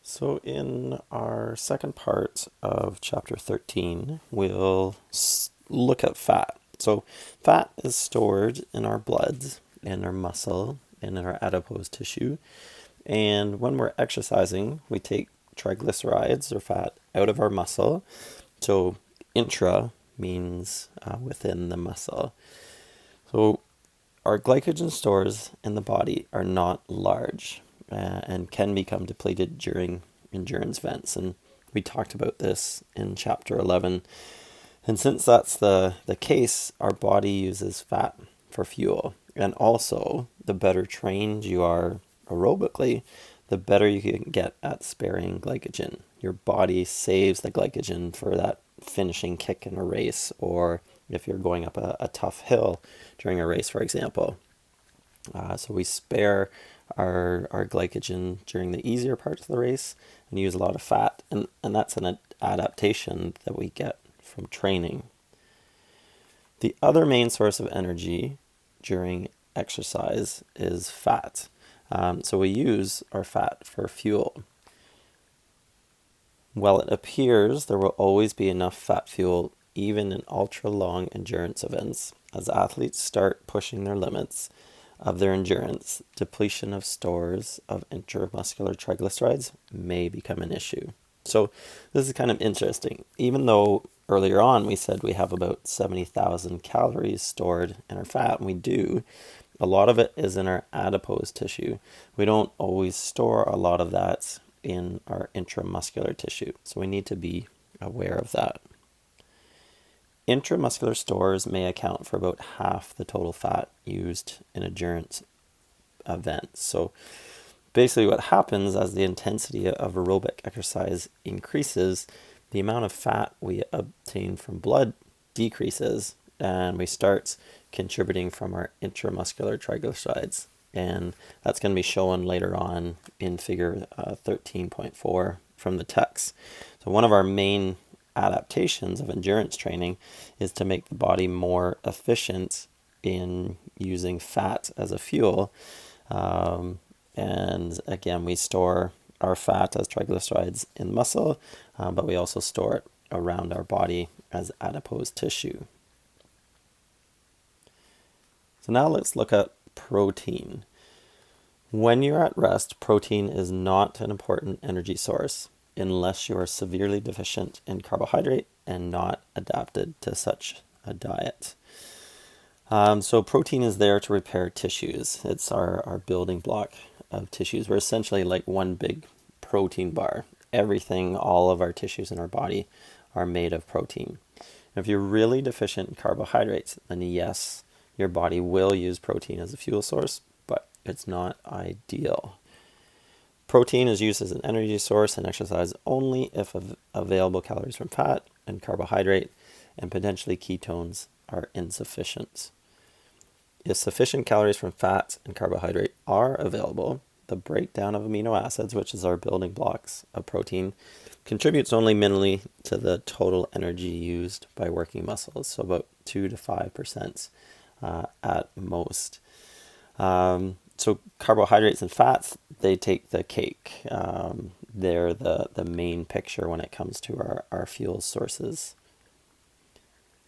So, in our second part of chapter 13, we'll look at fat. So, fat is stored in our blood, in our muscle, and in our adipose tissue. And when we're exercising, we take triglycerides or fat out of our muscle. So, intra means within the muscle. So, our glycogen stores in the body are not large and can become depleted during endurance events. And we talked about this in chapter 11. And since that's the case, our body uses fat for fuel. And also, the better trained you are aerobically, the better you can get at sparing glycogen. Your body saves the glycogen for that finishing kick in a race, or if you're going up a tough hill during a race, for example. So we spare our glycogen during the easier parts of the race and use a lot of fat. And that's an adaptation that we get from training. The other main source of energy during exercise is fat. So we use our fat for fuel. While it appears there will always be enough fat fuel even in ultra-long endurance events, as athletes start pushing their limits of their endurance, depletion of stores of intramuscular triglycerides may become an issue. So this is kind of interesting. Even though earlier on we said we have about 70,000 calories stored in our fat, and we do, a lot of it is in our adipose tissue. We don't always store a lot of that in our intramuscular tissue, so we need to be aware of that. Intramuscular stores may account for about half the total fat used in endurance events. So basically what happens as the intensity of aerobic exercise increases, the amount of fat we obtain from blood decreases, and we start contributing from our intramuscular triglycerides. And that's going to be shown later on in figure 13.4 from the text. So one of our main adaptations of endurance training is to make the body more efficient in using fat as a fuel. And again, we store our fat as triglycerides in muscle, but we also store it around our body as adipose tissue. So now let's look at protein. When you're at rest, protein is not an important energy source unless you are severely deficient in carbohydrate and not adapted to such a diet. So protein is there to repair tissues. It's our building block of tissues. We're essentially like one big protein bar. Everything, all of our tissues in our body are made of protein. If you're really deficient in carbohydrates, then yes, your body will use protein as a fuel source, but it's not ideal. Protein is used as an energy source in exercise only if available calories from fat and carbohydrate and potentially ketones are insufficient. If sufficient calories from fat and carbohydrate are available, the breakdown of amino acids, which is our building blocks of protein, contributes only minimally to the total energy used by working muscles, so about 2 to 5% at most. So carbohydrates and fats, they take the cake. They're the main picture when it comes to our fuel sources.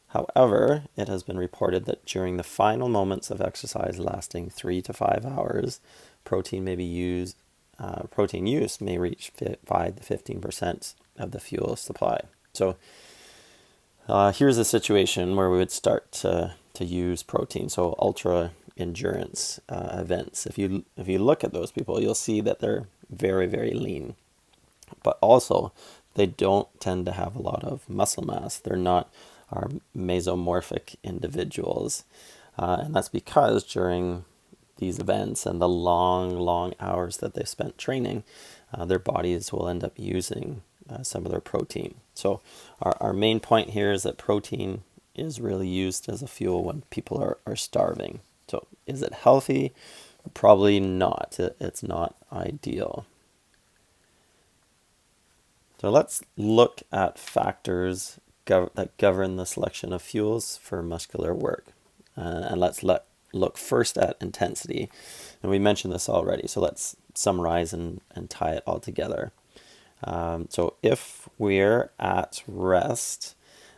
However, it has been reported that during the final moments of exercise lasting 3 to 5 hours, protein use may reach 5 to 15% of the fuel supply. So here's a situation where we would start to use protein. So ultra endurance events. If you look at those people, you'll see that they're very, very lean. But also, they don't tend to have a lot of muscle mass. They're not our mesomorphic individuals. And that's because during these events and the long, long hours that they spent training, their bodies will end up using some of their protein. So our main point here is that protein is really used as a fuel when people are starving. So is it healthy? Probably not. It's not ideal. So let's look at factors that govern the selection of fuels for muscular work. And let's look first at intensity. And we mentioned this already, so let's summarize and tie it all together. So if we're at rest,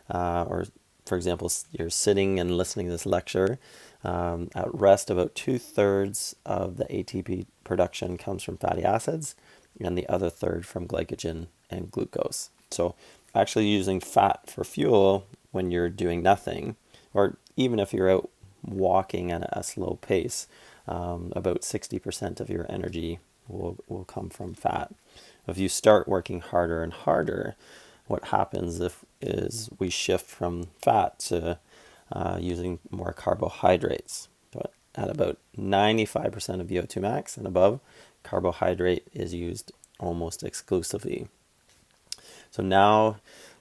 or for example, you're sitting and listening to this lecture, at rest, about 2/3 of the ATP production comes from fatty acids, and the other third from glycogen and glucose. So actually using fat for fuel when you're doing nothing, or even if you're out walking at a slow pace, about 60% of your energy will come from fat. If you start working harder and harder, what happens is we shift from fat to using more carbohydrates. So at about 95% of VO2 max and above, carbohydrate is used almost exclusively. So now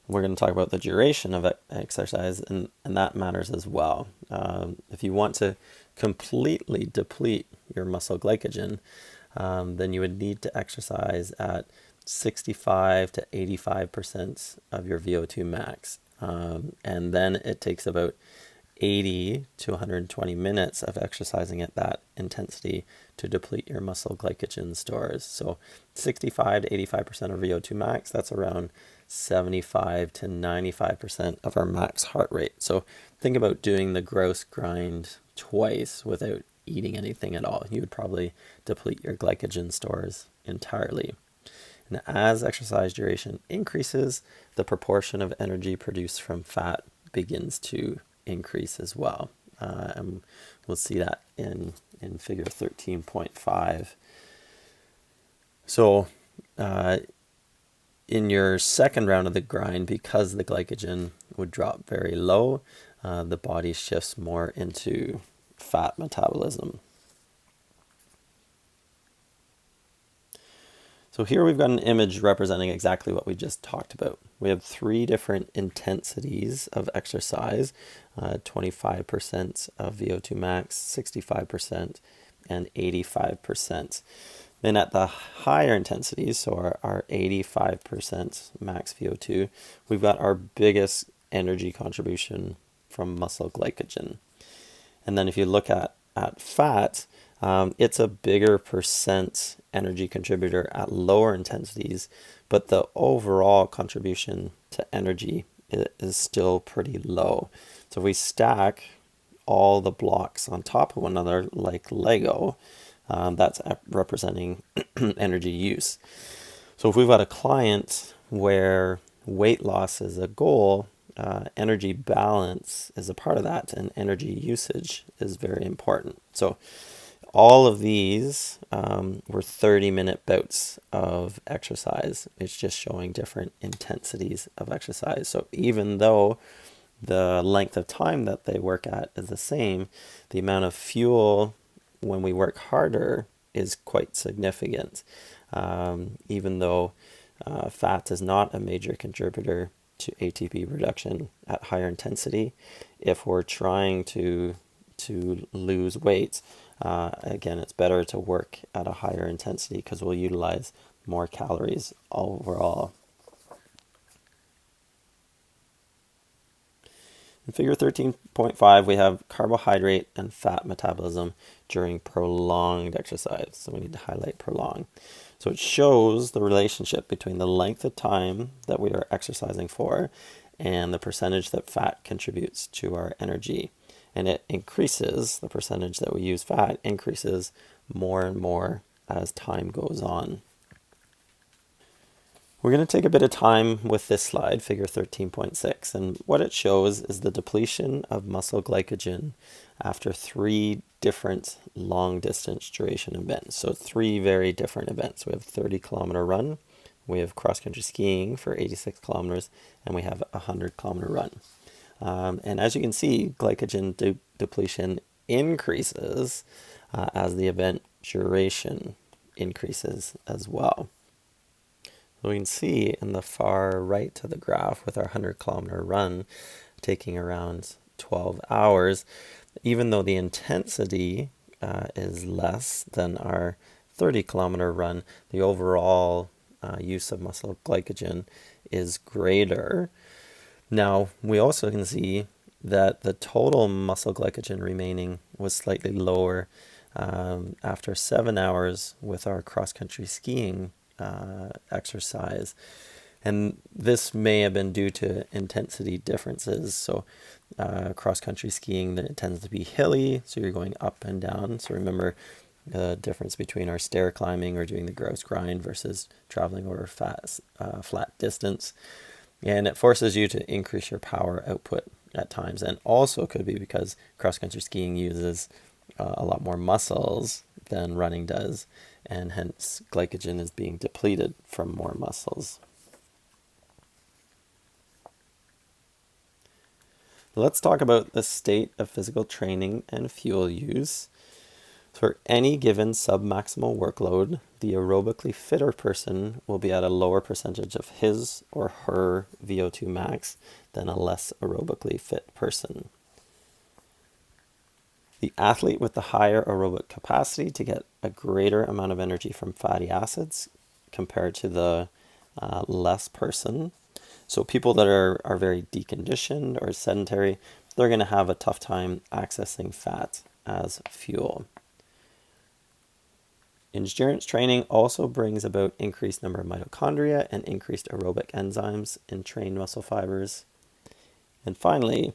we're going to talk about the duration of exercise, and that matters as well. If you want to completely deplete your muscle glycogen, then you would need to exercise at 65 to 85% of your VO2 max. And then it takes about 80 to 120 minutes of exercising at that intensity to deplete your muscle glycogen stores. So 65 to 85% of VO2 max, that's around 75 to 95% of our max heart rate. So think about doing the gross grind twice without eating anything at all. You would probably deplete your glycogen stores entirely. And as exercise duration increases, the proportion of energy produced from fat begins to increase as well. And we'll see that in figure 13.5. So in your second round of the grind, because the glycogen would drop very low, the body shifts more into fat metabolism. So here we've got an image representing exactly what we just talked about. We have 3 different intensities of exercise, 25% of VO2 max, 65%, and 85%. Then at the higher intensities, so our 85% max VO2, we've got our biggest energy contribution from muscle glycogen. And then if you look at fat, it's a bigger percent energy contributor at lower intensities, but the overall contribution to energy is still pretty low. So if we stack all the blocks on top of one another like Lego, that's representing energy use. So if we've got a client where weight loss is a goal, energy balance is a part of that, and energy usage is very important. So all of these were 30-minute bouts of exercise. It's just showing different intensities of exercise. So even though the length of time that they work at is the same, the amount of fuel when we work harder is quite significant. Even though fat is not a major contributor to ATP production at higher intensity, if we're trying to lose weight, again, it's better to work at a higher intensity because we'll utilize more calories overall. In figure 13.5, we have carbohydrate and fat metabolism during prolonged exercise. So we need to highlight prolonged. So it shows the relationship between the length of time that we are exercising for and the percentage that fat contributes to our energy. And it increases, the percentage that we use fat increases more and more as time goes on. We're going to take a bit of time with this slide, figure 13.6, and what it shows is the depletion of muscle glycogen after 3 different long distance duration events. So 3 very different events. We have 30-kilometer run, we have cross-country skiing for 86 kilometers, and we have a 100-kilometer run. And as you can see, glycogen depletion increases as the event duration increases as well. So we can see in the far right to the graph with our 100-kilometer run taking around 12 hours, even though the intensity is less than our 30-kilometer run, the overall use of muscle glycogen is greater. Now, we also can see that the total muscle glycogen remaining was slightly lower after 7 hours with our cross-country skiing exercise. And this may have been due to intensity differences. So cross-country skiing, it tends to be hilly, so you're going up and down. So remember the difference between our stair climbing or doing the grouse grind versus traveling over flat distance. And it forces you to increase your power output at times. And also could be because cross-country skiing uses a lot more muscles than running does, and hence glycogen is being depleted from more muscles. Let's talk about the state of physical training and fuel use. For any given submaximal workload, the aerobically fitter person will be at a lower percentage of his or her VO2 max than a less aerobically fit person. The athlete with the higher aerobic capacity to get a greater amount of energy from fatty acids compared to the less person. So people that are very deconditioned or sedentary, they're going to have a tough time accessing fat as fuel. Endurance training also brings about increased number of mitochondria and increased aerobic enzymes in trained muscle fibers. And finally,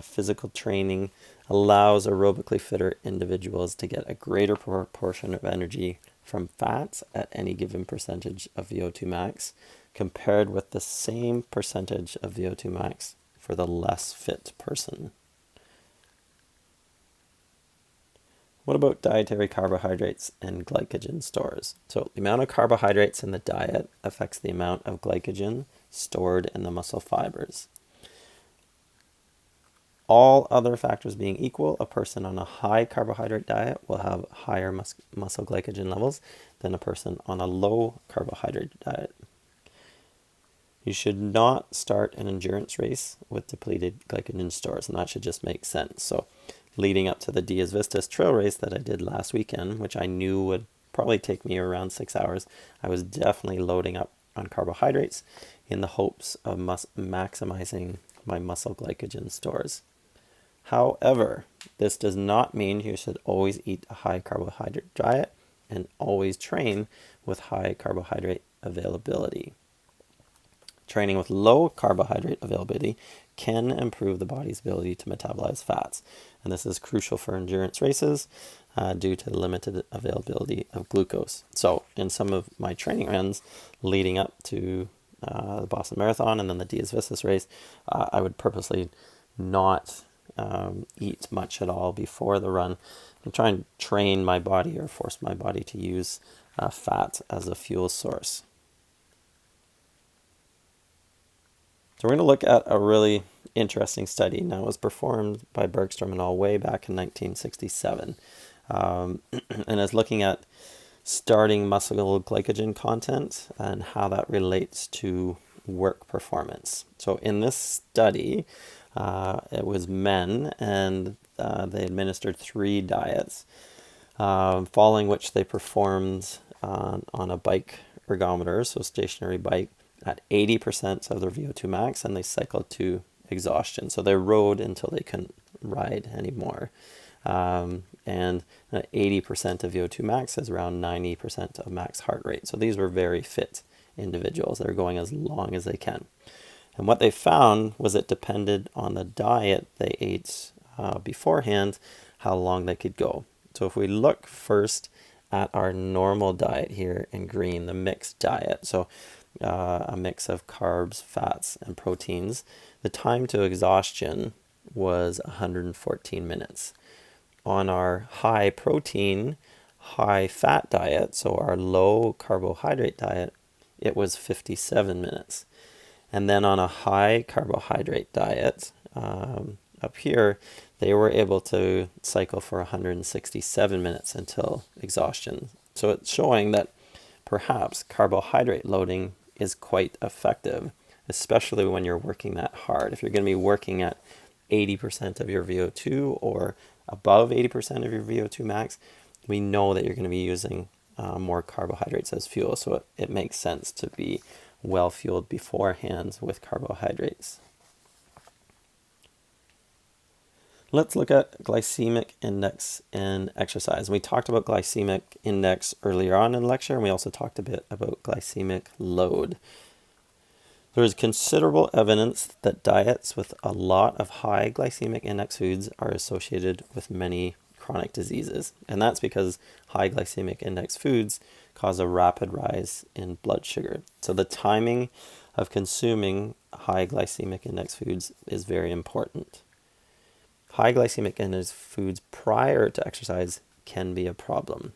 physical training allows aerobically fitter individuals to get a greater proportion of energy from fats at any given percentage of VO2 max compared with the same percentage of VO2 max for the less fit person. What about dietary carbohydrates and glycogen stores? So the amount of carbohydrates in the diet affects the amount of glycogen stored in the muscle fibers. All other factors being equal, a person on a high carbohydrate diet will have higher muscle glycogen levels than a person on a low carbohydrate diet. You should not start an endurance race with depleted glycogen stores, and that should just make sense. So leading up to the Dias Vistas trail race that I did last weekend, which I knew would probably take me around 6 hours, I was definitely loading up on carbohydrates in the hopes of maximizing my muscle glycogen stores. However, this does not mean you should always eat a high carbohydrate diet and always train with high carbohydrate availability. Training with low carbohydrate availability can improve the body's ability to metabolize fats. And this is crucial for endurance races due to the limited availability of glucose. So in some of my training runs leading up to the Boston Marathon and then the Dias Vistas race, I would purposely not eat much at all before the run and try and train my body or force my body to use fat as a fuel source. So we're going to look at a really interesting study. Now, it was performed by Bergstrom and all way back in 1967. And is looking at starting muscle glycogen content and how that relates to work performance. So in this study, it was men, and they administered 3 diets, following which they performed on a bike ergometer, so stationary bike, at 80% of their VO2 max, and they cycled to exhaustion. So they rode until they couldn't ride anymore. And 80% of VO2 max is around 90% of max heart rate. So these were very fit individuals that are going as long as they can. And what they found was it depended on the diet they ate beforehand, how long they could go. So if we look first at our normal diet here in green, the mixed diet, so a mix of carbs, fats, and proteins, the time to exhaustion was 114 minutes. On our high protein, high fat diet, so our low carbohydrate diet, it was 57 minutes. And then on a high carbohydrate diet, up here, they were able to cycle for 167 minutes until exhaustion. So it's showing that perhaps carbohydrate loading is quite effective, especially when you're working that hard. If you're going to be working at 80% of your VO2 or above 80% of your VO2 max, we know that you're going to be using more carbohydrates as fuel. So it makes sense to be well fueled beforehand with carbohydrates. Let's look at glycemic index in exercise. We talked about glycemic index earlier on in the lecture, and we also talked a bit about glycemic load. There is considerable evidence that diets with a lot of high glycemic index foods are associated with many chronic diseases. And that's because high glycemic index foods cause a rapid rise in blood sugar. So the timing of consuming high glycemic index foods is very important. High glycemic index foods prior to exercise can be a problem.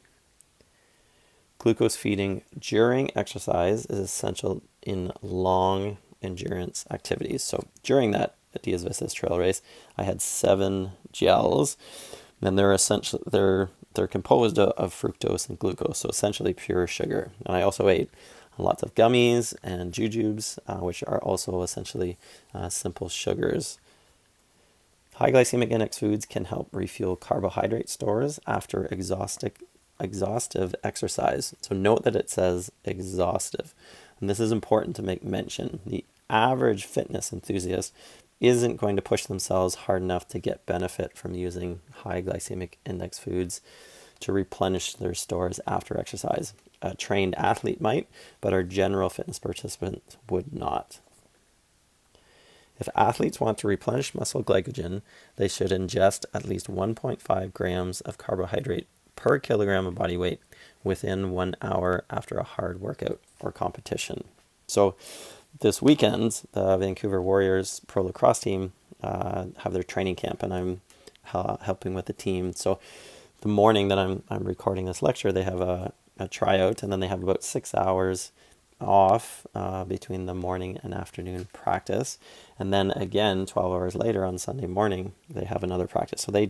Glucose feeding during exercise is essential in long endurance activities. So during that Diaz Vistas trail race, I had 7 gels, and they're composed of fructose and glucose, so essentially pure sugar. And I also ate lots of gummies and jujubes, which are also essentially simple sugars. High glycemic index foods can help refuel carbohydrate stores after exhaustive exercise. So note that it says exhaustive. And this is important to make mention. The average fitness enthusiast isn't going to push themselves hard enough to get benefit from using high glycemic index foods to replenish their stores after exercise. A trained athlete might, but our general fitness participant would not. If athletes want to replenish muscle glycogen, they should ingest at least 1.5 grams of carbohydrate per kilogram of body weight within 1 hour after a hard workout or competition. So this weekend, the Vancouver Warriors pro lacrosse team have their training camp, and I'm helping with the team. So the morning that I'm recording this lecture, they have a tryout, and then they have about 6 hours off between the morning and afternoon practice, and then again 12 hours later on Sunday morning they have another practice. So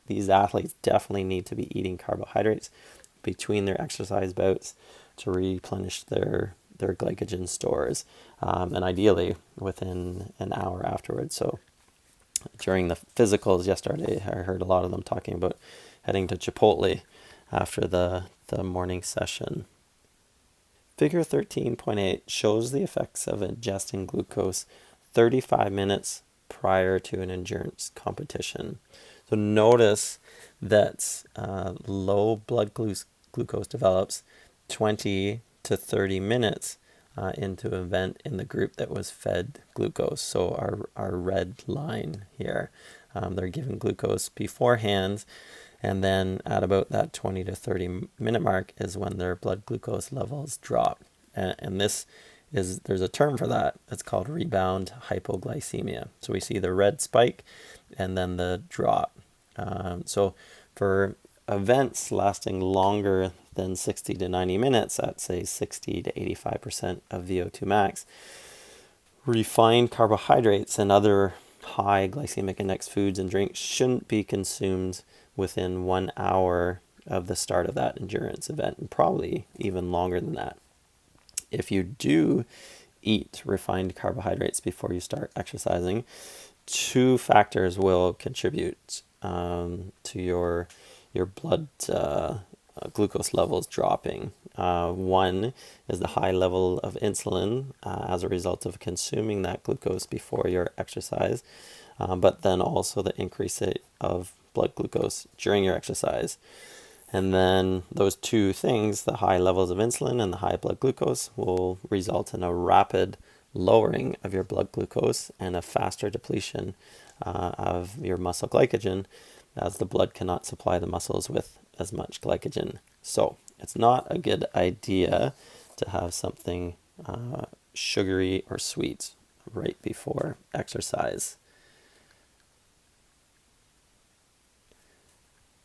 these athletes definitely need to be eating carbohydrates between their exercise bouts to replenish their glycogen stores, and ideally within an hour afterwards. So during the physicals yesterday, I heard a lot of them talking about heading to Chipotle after the morning session. Figure 13.8 shows the effects of ingesting glucose 35 minutes prior to an endurance competition. So notice that low blood glucose develops 20 to 30 minutes into an event in the group that was fed glucose. So our red line here, they're given glucose beforehand, and then at about that 20 to 30 minute mark is when their blood glucose levels drop. And there's a term for that. It's called rebound hypoglycemia. So we see the red spike and then the drop. So for events lasting longer than 60 to 90 minutes, at say 60 to 85% of VO2 max, refined carbohydrates and other high glycemic index foods and drinks shouldn't be consumed within 1 hour of the start of that endurance event, and probably even longer than that. If you do eat refined carbohydrates before you start exercising, 2 factors will contribute to your blood glucose levels dropping. One is the high level of insulin as a result of consuming that glucose before your exercise, but then also the increase of blood glucose during your exercise. And then those 2 things, the high levels of insulin and the high blood glucose, will result in a rapid lowering of your blood glucose and a faster depletion of your muscle glycogen, as the blood cannot supply the muscles with as much glycogen. So it's not a good idea to have something sugary or sweet right before exercise.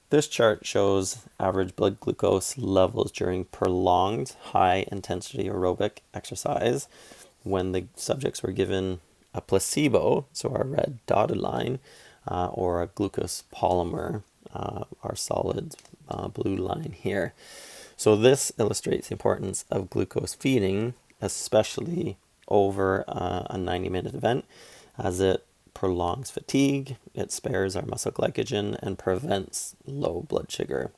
This chart shows average blood glucose levels during prolonged high-intensity aerobic exercise when the subjects were given a placebo, so our red dotted line, or a glucose polymer, our solid blue line here. So this illustrates the importance of glucose feeding, especially over a 90-minute event, as it prolongs fatigue, it spares our muscle glycogen, and prevents low blood sugar.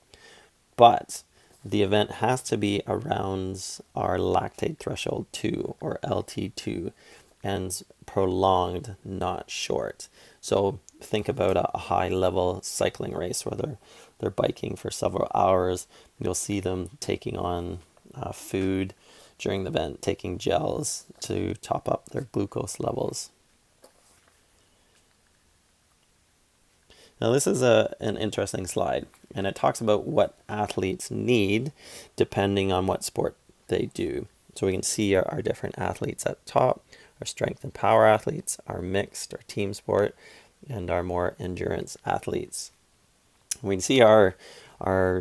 But the event has to be around our lactate threshold 2, or LT2, and prolonged, not short. So think about a high level cycling race where they're biking for several hours, you'll see them taking on food during the event, taking gels to top up their glucose levels. Now, this is an interesting slide, and it talks about what athletes need depending on what sport they do. So we can see our different athletes at the top, our strength and power athletes, our mixed, our team sport, and our more endurance athletes. We can see our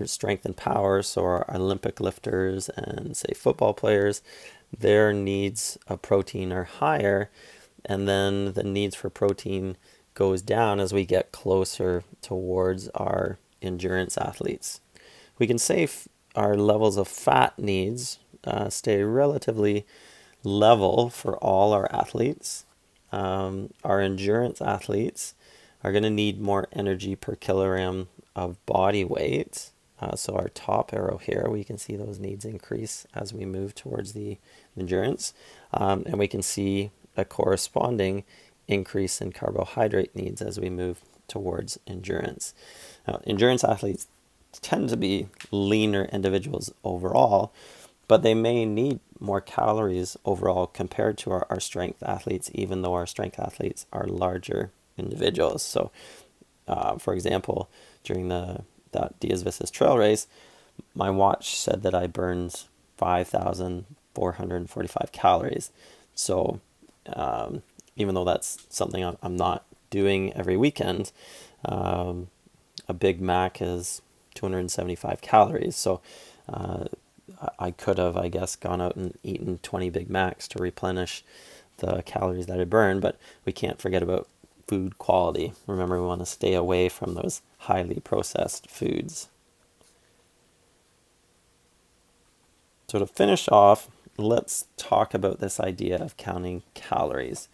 strength and power, so our Olympic lifters and say football players, their needs of protein are higher, and then the needs for protein goes down as we get closer towards our endurance athletes. We can say our levels of fat needs stay relatively level for all our athletes. Our endurance athletes are going to need more energy per kilogram of body weight. So our top arrow here, we can see those needs increase as we move towards the endurance. And we can see a corresponding increase in carbohydrate needs as we move towards endurance. Now, endurance athletes tend to be leaner individuals overall, but they may need more calories overall compared to our strength athletes, even though our strength athletes are larger individuals. So, for example, during that Diaz Vistas trail race, my watch said that I burned 5,445 calories. So, even though that's something I'm not doing every weekend, a Big Mac is 275 calories. So I could have, I guess, gone out and eaten 20 Big Macs to replenish the calories that I burned, but we can't forget about food quality. Remember, we want to stay away from those highly processed foods. So to finish off, let's talk about this idea of counting calories.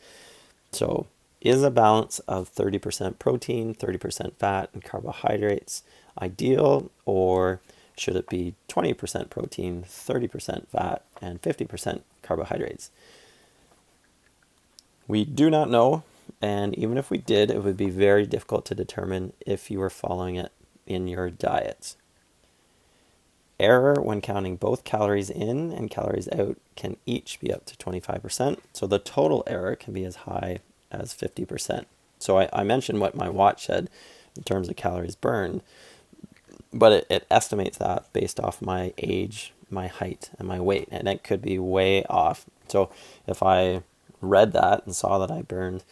So is a balance of 30% protein, 30% fat, and carbohydrates ideal, or should it be 20% protein, 30% fat, and 50% carbohydrates? We do not know, and even if we did, it would be very difficult to determine if you were following it in your diet. Error when counting both calories in and calories out can each be up to 25%, so the total error can be as high as 50%. So I mentioned what my watch said in terms of calories burned, but it estimates that based off my age, my height, and my weight, and it could be way off. So if I read that and saw that I burned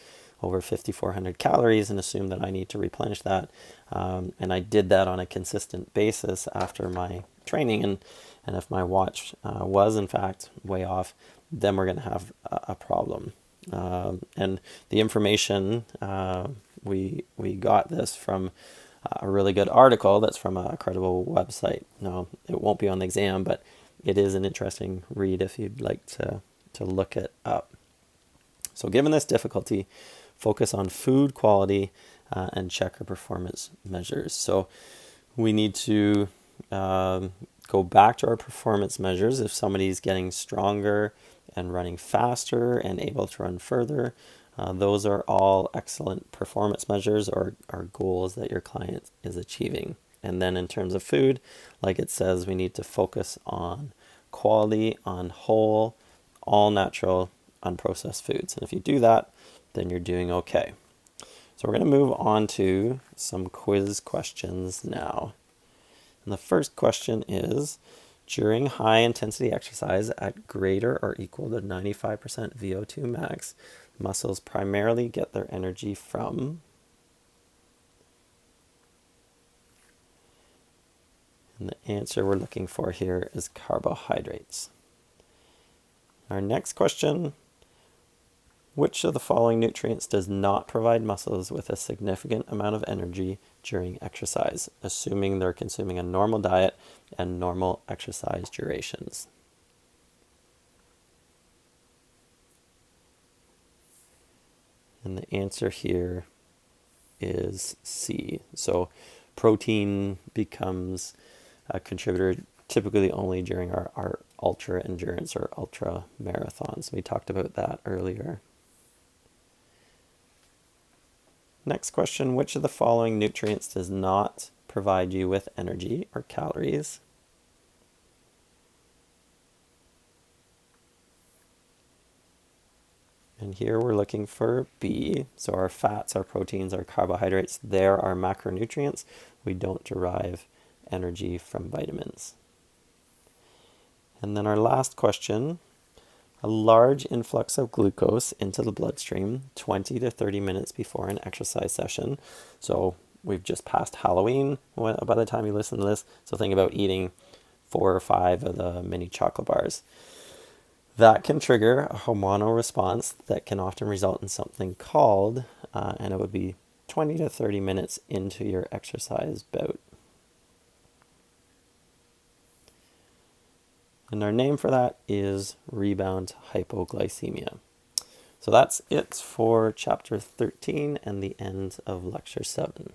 over 5,400 calories and assumed that I need to replenish that, and I did that on a consistent basis after my training, and if my watch was in fact way off, then we're going to have a problem. And the information, we got this from a really good article that's from a credible website. No, it won't be on the exam, but it is an interesting read if you'd like to look it up. So given this difficulty, focus on food quality and check our performance measures. So we need to go back to our performance measures. If somebody's getting stronger and running faster and able to run further, those are all excellent performance measures or goals that your client is achieving. And then in terms of food, like it says, we need to focus on quality, on whole, all natural, unprocessed foods. And if you do that, then you're doing okay. So we're going to move on to some quiz questions now. And the first question is, during high intensity exercise at greater or equal to 95% VO2 max, muscles primarily get their energy from? And the answer we're looking for here is carbohydrates. Our next question, which of the following nutrients does not provide muscles with a significant amount of energy during exercise, assuming they're consuming a normal diet and normal exercise durations? And the answer here is C. So protein becomes a contributor typically only during our ultra endurance or ultra marathons. We talked about that earlier. Next question, which of the following nutrients does not provide you with energy or calories? And here we're looking for B. So our fats, our proteins, our carbohydrates, they're our macronutrients. We don't derive energy from vitamins. And then our last question, a large influx of glucose into the bloodstream 20 to 30 minutes before an exercise session. So we've just passed Halloween by the time you listen to this. So think about eating 4 or 5 of the mini chocolate bars. That can trigger a hormonal response that can often result in something called, and it would be 20 to 30 minutes into your exercise bout. And our name for that is rebound hypoglycemia. So that's it for chapter 13 and the end of lecture 7.